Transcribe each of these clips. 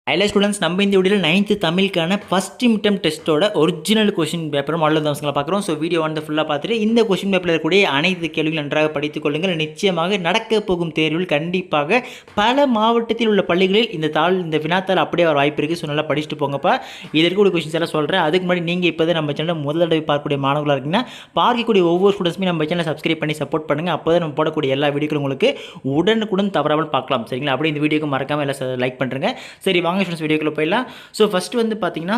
Hello students, நம்ம இந்த வீடியோவில் 9th தமிழுக்கான ஃபஸ்ட் மிட்டம் டெஸ்ட்டோட ஒரிஜினல் கொஷின் பேப்பரும் மாடல் அம்சங்களை பார்க்குறோம். ஸோ வீடியோ வந்து ஃபுல்லாக பார்த்துட்டு இந்த கொஷின் பேப்பரில் இருக்கக்கூடிய அனைத்து கேள்விகள் நன்றாக படித்துக் கொள்ளுங்கள். நிச்சயமாக நடக்க போகும் தேர்வில் கண்டிப்பாக பல மாவட்டத்தில் உள்ள பள்ளிகளில் இந்த வினாத்தால் அப்படியே ஒரு வாய்ப்பு இருக்குது. ஸோ நல்லா படிச்சுட்டு போங்கப்பா. இது இருக்கக்கூடிய கொஷின்ஸ் எல்லாம் சொல்கிறேன். அதுக்கு முன்னாடி நீங்கள் இப்போ தான் நம்ம சேனலில் முதல் தடவை பார்க்கக்கூடிய மாணவர்களாக இருக்குன்னா பார்க்கக்கூடிய ஒவ்வொரு ஸ்டூடெண்ட்ஸுமே நம்ம சேனலை சப்ஸ்கிரைப் பண்ணி சப்போர்ட் பண்ணுங்கள். அப்போ தான் நம்ம போடக்கூடிய எல்லா வீடியோக்களும் உங்களுக்கு உடனுக்குடன் தவறாமல் பார்க்கலாம். சரிங்களா? அப்படியே இந்த வீடியோக்கு மறக்காமல் எல்லாம் லைக் பண்ணுறேங்க. சரி, வாங்க ஸ்டூடெண்ட்ஸ் வீடியோக்குள்ளே போயிடலாம். ஸோ ஃபஸ்ட்டு வந்து பார்த்தீங்கன்னா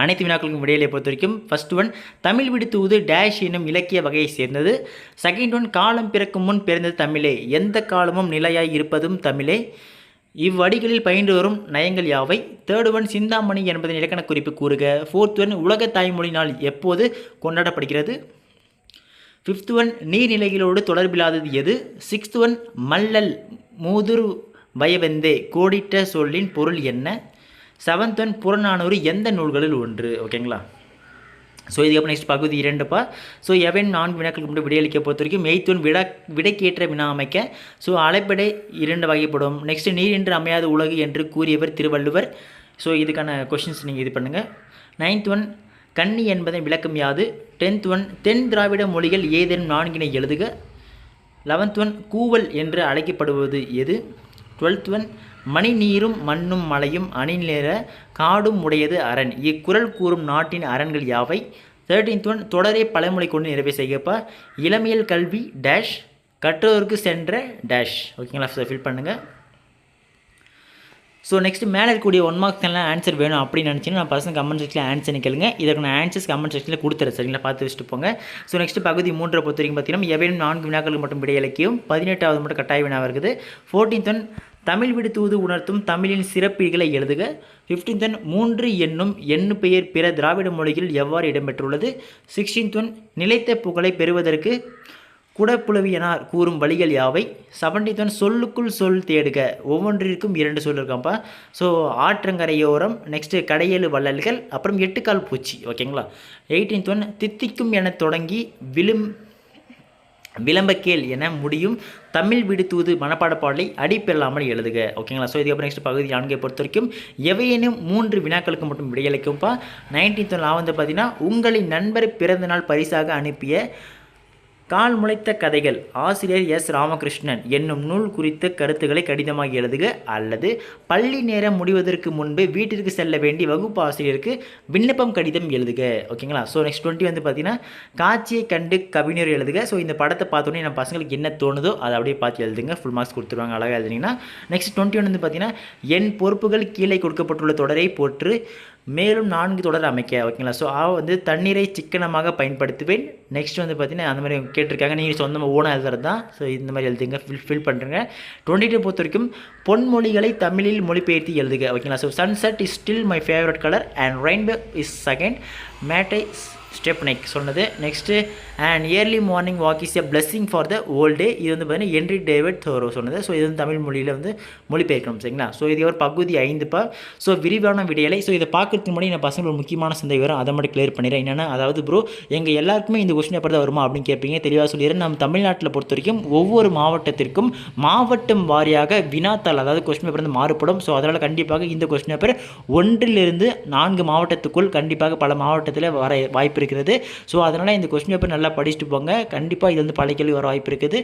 அனைத்து வினாக்களுக்கும் விடையிலே பொறுத்த வரைக்கும் ஃபஸ்ட் ஒன் தமிழ் விடு தூது டேஷ் என்னும் இலக்கிய வகையை சேர்ந்தது. செகண்ட் ஒன் காலம் பிறக்கும் முன் பிறந்தது தமிழே, எந்த காலமும் நிலையாய் இருப்பதும் தமிழே, இவ்வடிகளில் பயின்று வரும் நயங்கள் யாவை. தேர்ட் ஒன் சிந்தாமணி என்பதன் இலக்கண குறிப்பு கூறுக. ஃபோர்த் ஒன் உலக தாய்மொழி நாள் எப்போது கொண்டாடப்படுகிறது. ஃபிஃப்த் ஒன் நீர்நிலைகளோடு தொடர்பில்லாதது எது. சிக்ஸ்த் ஒன் மல்லல் மூதுரு வயவெந்தே கோடிட்ட சொல்லின் பொருள் என்ன. செவன்த் ஒன் புறநானூறு எந்த நூல்களில் ஒன்று. ஓகேங்களா? ஸோ இதுக்கப்புறம் நெக்ஸ்ட் பகுதி 2பா. ஸோ எவன் 4 வினாக்களுக்கு மட்டும் விடையளிக்க பொறுத்த வரைக்கும் எய்த் ஒன் விடைக்கேற்ற வினா அமைக்க. ஸோ அலைப்படை 2 வகைப்படும். நெக்ஸ்ட் நீர் என்று அமையாத உலகு என்று கூறியவர் திருவள்ளுவர். ஸோ இதுக்கான கொஷின்ஸ் நீங்கள் இது பண்ணுங்கள். 9th ஒன் கன்னி என்பதன் விளக்கம் யாது. 10th ஒன் தென் திராவிட மொழிகள் ஏதேனும் 4 எழுதுக. 11th ஒன் கூவல் என்று அழைக்கப்படுவது எது. 12th ஒன் மணி நீரும் மண்ணும் மலையும் அணிநிற காடும் உடையது அரண், இக்குறள் கூறும் நாட்டின் அரண்கள் யாவை. 13th ஒன் தொடரே பழமொழி கொண்டு நிறைவே செய்யப்பா. இளமையல் கல்வி டேஷ் கற்றோருக்கு சென்ற டேஷ். ஓகேங்களா? ஃபில் பண்ணுங்கள். ஸோ நெக்ஸ்ட் மேலே இருக்கக்கூடிய 1 மார்க்ஸ் எல்லாம் ஆன்சர் வேணும் அப்படின்னு நினச்சிங்கன்னா நான் பர்சனல் கமெண்ட் செக்ஷனில் ஆன்சர் கேளுங்க. இதற்கு நான் ஆன்சர்ஸ் கமெண்ட் செக்ஷனில் கொடுத்துறேன். சரிங்களா? பார்த்து வச்சுட்டு போங்க. ஸோ நெக்ஸ்ட் பகுதி 3 பொறுத்த வரைக்கும் பார்த்தீங்கன்னா எவையும் 4 வினாக்களுக்கு மட்டும் விடை இலக்கியம். 18வது மட்டும் கட்டாய வினாவாக இருக்குது. 14th ஒன் தமிழ் விடு தூது உணர்த்தும் தமிழின் சிறப்பீடுகளை எழுதுக. 15th ஒன் 3 என்னும் எண்ணு பெயர் பிற திராவிட மொழிகளில் எவ்வாறு இடம்பெற்றுள்ளது. 16th ஒன் நிலைத்த புகழை பெறுவதற்கு குடப்புலவியனார் கூறும் வழிகள் யாவை. 17th ஒன் சொல்லுக்குள் சொல் தேடுக, ஒவ்வொன்றிற்கும் 2 சொல் இருக்காம்ப்பா. ஸோ ஆற்றங்கரையோரம், நெக்ஸ்ட்டு கடையேழு வள்ளல்கள், அப்புறம் 8 கால் பூச்சி. ஓகேங்களா? 18th ஒன் தித்திக்கும் என தொடங்கி விளம்பக்கேள் என முடியும் தமிழ் விடு தூது மனப்பாட பாடலை அடிப்பெறாமல் எழுதுக. ஓகேங்களா? ஸோ இதுக்கப்புறம் நெக்ஸ்ட் பகுதி 4 பொறுத்த வரைக்கும் எவையேனும் 3 வினாக்களுக்கு மட்டும் விடையளிக்கும்ப்பா. 19th ஒன் வந்து பார்த்தீங்கன்னா உங்களின் நண்பர் பிறந்தநாள் பரிசாக அனுப்பிய கால் முளைத்த கதைகள் ஆசிரியர் எஸ் ராமகிருஷ்ணன் என்னும் நூல் குறித்த கருத்துக்களை கடிதமாக எழுதுக. அல்லது பள்ளி நேரம் முடிவதற்கு முன்பு வீட்டிற்கு செல்ல வேண்டி வகுப்பு ஆசிரியருக்கு விண்ணப்பம் கடிதம் எழுதுக. ஓகேங்களா? ஸோ நெக்ஸ்ட் 20 வந்து பார்த்தீங்கன்னா காட்சியை கண்டு கவிஞர் எழுதுக. ஸோ இந்த படத்தை பார்த்தோன்னே நம்ம பசங்களுக்கு என்ன தோணுதோ அதை அப்படியே பார்த்து எழுதுங்க. ஃபுல் மார்க்ஸ் கொடுத்துருவாங்க அழகாக எழுதுனீங்கன்னா. நெக்ஸ்ட் 21 வந்து பார்த்தீங்கன்னா என் பொறுப்புகள் கீழே கொடுக்கப்பட்டுள்ள தொடரை போற்று மேலும் 4 தொடர் அமைக்க. ஓகேங்களா? ஸோ வந்து தண்ணீரை சிக்கனமாக பயன்படுத்துவேன். நெக்ஸ்ட் வந்து பார்த்தீங்கன்னா அந்த மாதிரி கேட்டிருக்காங்க. நீங்கள் சொந்தமாக ஓனாக எழுதுறது தான். ஸோ இந்த மாதிரி எழுதுங்க. ஃபில் பண்ணுறேங்க. 22 பொறுத்த வரைக்கும் பொன்மொழிகளை தமிழில் மொழிபெயர்த்து எழுதுக. ஓகேங்களா? So sunset is still my favourite colour and rainbow is second மேட்டை ஸ்டெப்னைக் சொன்னது. Next and early morning walk is a blessing for the old day. இது வந்து பார்த்தீங்கன்னா ஹென்ரி டேவிட் தோரோ சொன்னது. ஸோ இது வந்து தமிழ் மொழியில் வந்து மொழிபெயர்க்கணும். சரிங்களா? ஸோ இது ஒரு பகுதி 5பா. ஸோ விரிவான விடையலை. ஸோ இதை பார்க்கறதுக்கு முன்னாடி நான் பசங்களுக்கு முக்கியமான சந்தேகம் வரும், அதை மட்டும் கிளியர் பண்ணிடுறேன். என்னென்னா அதாவது ப்ரோ எங்கள் எல்லாருக்குமே இந்த கொஸ்டின் பேப்பர் தான் வருமா அப்படின்னு கேட்பீங்க. தெளிவாக சொல்லிடுறேன். நம்ம தமிழ்நாட்டில் பொறுத்த வரைக்கும் ஒவ்வொரு மாவட்டத்திற்கும் மாவட்டம் வாரியாக வினாத்தாள் அதாவது கொஸ்டின் பேப்பர் வந்து மாறுபடும். ஸோ அதனால் கண்டிப்பாக இந்த கொஸ்டின் பேப்பர் 1லிருந்து 4 மாவட்டத்துக்குள் கண்டிப்பாக பல மாவட்டத்தில் வர வாய்ப்பு இருக்கிறது. ஸோ அதனால் இந்த கொஸ்டின் பேப்பர் நல்லா படிச்சுட்டு போங்க. கண்டிப்பாக இது வந்து பல கேள்வி வர வாய்ப்பு இருக்குது.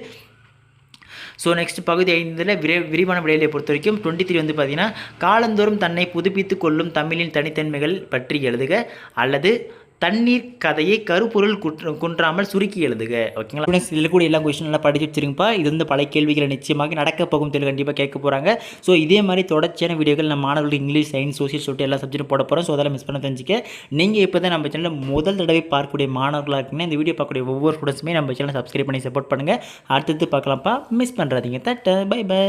ஸோ நெக்ஸ்ட் பகுதி 5ல் விரிவான விடையிலே பொறுத்த வரைக்கும் 23 வந்து பார்த்தீங்கன்னா காலந்தோறும் தன்னை புதுப்பித்து கொள்ளும் தமிழின் தனித்தன்மைகள் பற்றி எழுதுக. அல்லது தண்ணீர் கதையை கருப்பொருள் குன்றாமல் சுருக்கி எழுதுக. ஓகேங்களா? இதில் கூட எல்லா கொஸ்டின் நல்லா படிச்சு வச்சிருங்கப்பா. இது வந்து பல கேள்விகளை நிச்சயமாக நடக்க போகும் தெரியல கண்டிப்பாக கேட்க போகிறாங்க. ஸோ இதே மாதிரி தொடர்ச்சியான வீடியோக்கள் நம்ம மாணவர்களுக்கு இங்கிலீஷ், சயின்ஸ், சோசியல் சொல்லிட்டு எல்லா சப்ஜெக்டும் போட போகிறோம். ஸோ அதெல்லாம் மிஸ் பண்ண தெரிஞ்சுக்க. நீங்கள் இப்போ தான் நம்ம சேனலில் முதல் தடவை பார்க்கக்கூடிய மாணவர்களாக இருக்குன்னா இந்த வீடியோ பார்க்கக்கூடிய ஒவ்வொரு ஸ்டூடெண்ட்ஸுமே நம்ம சேனலை சப்ஸ்கிரைப் பண்ணி சப்போர்ட் பண்ணுங்கள். அடுத்தது பார்க்கலாம்ப்பா. மிஸ் பண்ணுறாதீங்க. Bye by.